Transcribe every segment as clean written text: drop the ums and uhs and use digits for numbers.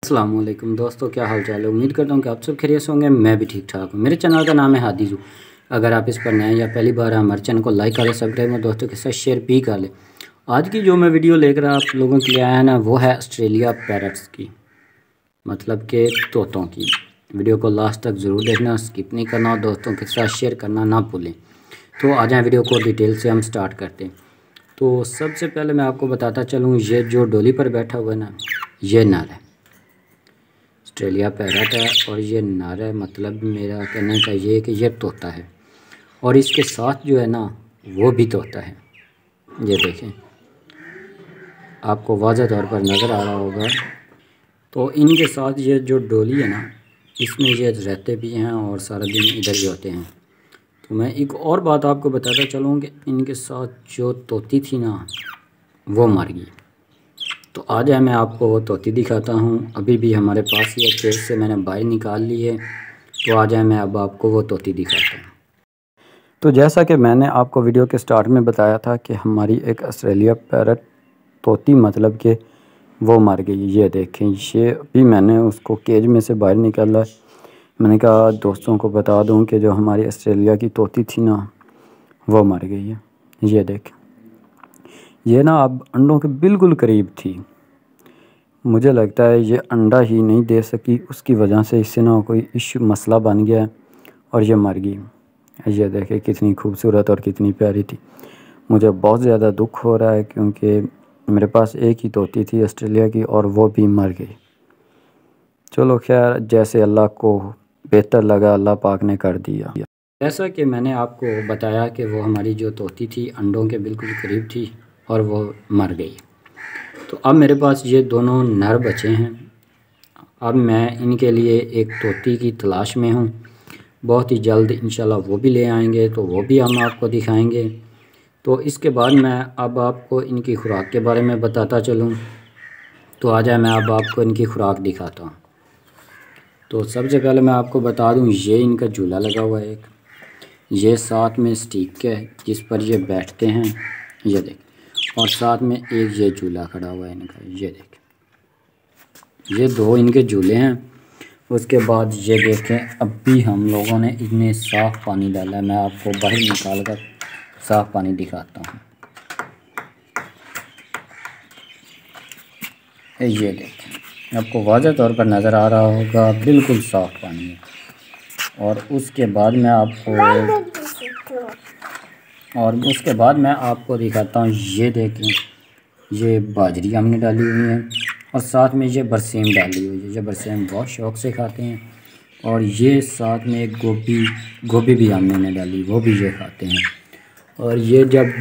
अस्सलाम वालेकुम दोस्तों, क्या हाल चाल है। उम्मीद करता हूँ कि आप सब खैरियत से होंगे। मैं भी ठीक ठाक हूँ। मेरे चैनल का नाम है हादीजू। अगर आप इस पर नए या पहली बार हैं, हमारे चैनल को लाइक करें, सब्सक्राइब और दोस्तों के साथ शेयर भी कर लें। आज की जो मैं वीडियो लेकर आप लोगों के लिए आया है ना, वो है ऑस्ट्रेलिया पैरट्स की, मतलब के तोतों की। वीडियो को लास्ट तक ज़रूर देखना, स्किप नहीं करना और दोस्तों के साथ शेयर करना ना भूलें। तो आ जाएँ वीडियो को डिटेल से हम स्टार्ट करते हैं। तो सबसे पहले मैं आपको बताता चलूँ, ये जो डोली पर बैठा हुआ है ना, ये नर है, ऑस्ट्रेलिया पैरट है और ये नर है। मतलब मेरा कहने का ये है कि ये तोता है और इसके साथ जो है ना वो भी तोता है। ये देखें, आपको वाज़ह तौर पर नज़र आ रहा होगा। तो इनके साथ ये जो डोली है ना, इसमें ये रहते भी हैं और सारा दिन इधर ही होते हैं। तो मैं एक और बात आपको बताता चलूँ कि इनके साथ जो तोती थी ना, वो मर गई। तो आज है मैं आपको वो तोती दिखाता हूँ। अभी भी हमारे पास ही केज से मैंने बाहर निकाल ली है। तो आज है मैं अब आपको वो तोती दिखाता हूँ। तो जैसा कि मैंने आपको वीडियो के स्टार्ट में बताया था कि हमारी एक ऑस्ट्रेलिया पैरट तोती मतलब कि वो मर गई। ये देखें, ये अभी मैंने उसको केज में से बाहर निकाला। मैंने कहा दोस्तों को बता दूं कि जो हमारी ऑस्ट्रेलिया की तोती थी ना, वो मर गई है। ये देखें, ये ना अब अंडों के बिल्कुल करीब थी। मुझे लगता है ये अंडा ही नहीं दे सकी, उसकी वजह से इससे ना कोई इशू मसला बन गया और ये मर गई। ये देखें कितनी खूबसूरत और कितनी प्यारी थी। मुझे बहुत ज़्यादा दुख हो रहा है क्योंकि मेरे पास एक ही तोती थी ऑस्ट्रेलिया की और वो भी मर गई। चलो खैर, जैसे अल्लाह को बेहतर लगा अल्लाह पाक ने कर दिया। जैसा कि मैंने आपको बताया कि वो हमारी जो तोती थी अंडों के बिल्कुल करीब थी और वो मर गई। तो अब मेरे पास ये दोनों नर बचे हैं। अब मैं इनके लिए एक तोती की तलाश में हूँ। बहुत ही जल्द इंशाल्लाह वो भी ले आएंगे, तो वो भी हम आपको दिखाएंगे। तो इसके बाद मैं अब आपको इनकी खुराक के बारे में बताता चलूँ। तो आ जाए मैं अब आपको इनकी खुराक दिखाता हूँ। तो सबसे पहले मैं आपको बता दूँ, ये इनका झूला लगा हुआ है एक, ये साथ में स्टिक है जिस पर ये बैठते हैं। ये देख, और साथ में एक ये झूला खड़ा हुआ है इनका। ये देख, ये दो इनके झूले हैं। उसके बाद ये देखें, अभी हम लोगों ने इनमें साफ़ पानी डाला है। मैं आपको बाहर निकाल कर साफ़ पानी दिखाता हूँ। ये देखें, आपको वाज़ह तौर पर नज़र आ रहा होगा, बिल्कुल साफ़ पानी है। और उसके बाद मैं आपको दिखाता हूँ। ये देखें, ये बाजरी हमने डाली हुई है और साथ में ये बरसीम डाली हुई है। ये बरसीम बहुत शौक़ से खाते हैं। और ये साथ में एक गोभी भी हमने डाली, वो भी ये खाते हैं। और ये जब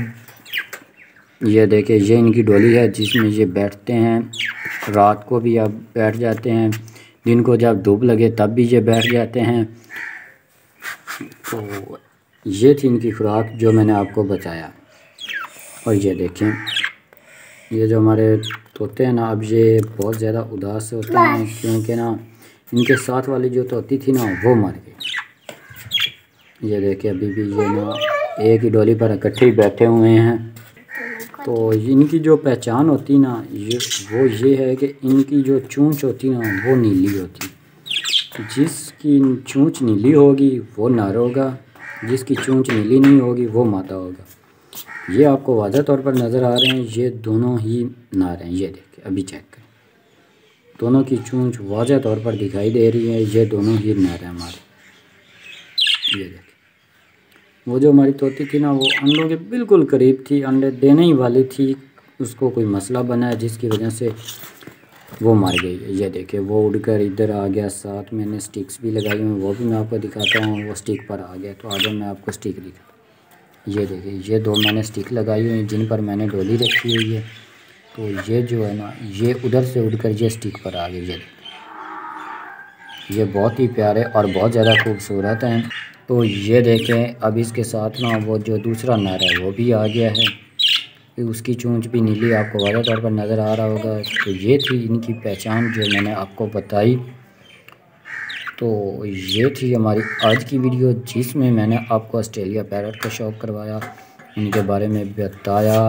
ये देखें, ये इनकी डोली है जिसमें ये बैठते हैं। रात को भी अब बैठ जाते हैं, दिन को जब धूप लगे तब भी ये बैठ जाते हैं। तो ये थी इनकी खुराक जो मैंने आपको बताया। और ये देखें, ये जो हमारे तोते हैं ना, अब ये बहुत ज़्यादा उदास होते हैं क्योंकि ना इनके साथ वाली जो तोती थी ना, वो मर गई। ये देखें, अभी भी ये ना एक ही डोली पर इकट्ठे ही बैठे हुए हैं। तो इनकी जो पहचान होती ना, ये है कि इनकी जो चोंच होती ना, वो नीली होती। जिसकी चोंच नीली होगी वो नर होगा, जिसकी चोंच नीली नहीं होगी वो मादा होगा। ये आपको वाज़ह तौर पर नज़र आ रहे हैं, ये दोनों ही नर हैं। ये देखिए, अभी चेक करें, दोनों की चोंच वाज़ह तौर पर दिखाई दे रही है। ये दोनों ही नर हैं हमारे। ये देखिए, वो जो हमारी तोती थी ना, वो अंडों के बिल्कुल करीब थी, अंडे देने ही वाली थी। उसको कोई मसला बना है जिसकी वजह से वो मर गई है। ये देखे, वो उड़कर इधर आ गया। साथ मैंने स्टिक्स भी लगाई हुई, वो भी मैं आपको दिखाता हूँ। वो स्टिक पर आ गया, तो आगे मैं आपको स्टिक दिखा। ये देखिए, ये दो मैंने स्टिक लगाई हुई जिन पर मैंने डोली रखी हुई है। तो ये जो है ना, ये उधर से उड़कर ये स्टिक पर आ गई। ये बहुत ही प्यारे और बहुत ज़्यादा खूबसूरत हैं। तो ये देखें, अब इसके साथ ना वो जो दूसरा नर है वो भी आ गया है। उसकी चोंच भी नीली आपको वाज़ह तौर पर नज़र आ रहा होगा। तो ये थी इनकी पहचान जो मैंने आपको बताई। तो ये थी हमारी आज की वीडियो जिसमें मैंने आपको ऑस्ट्रेलिया पैरट का शौक़ करवाया, उनके बारे में बताया।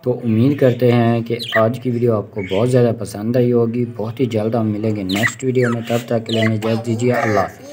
तो उम्मीद करते हैं कि आज की वीडियो आपको बहुत ज़्यादा पसंद आई होगी। बहुत ही जल्द हम मिलेंगे नेक्स्ट वीडियो में, तब तक के लिए हमें इजाज़त दीजिए। अल्लाह हाफ़िज़।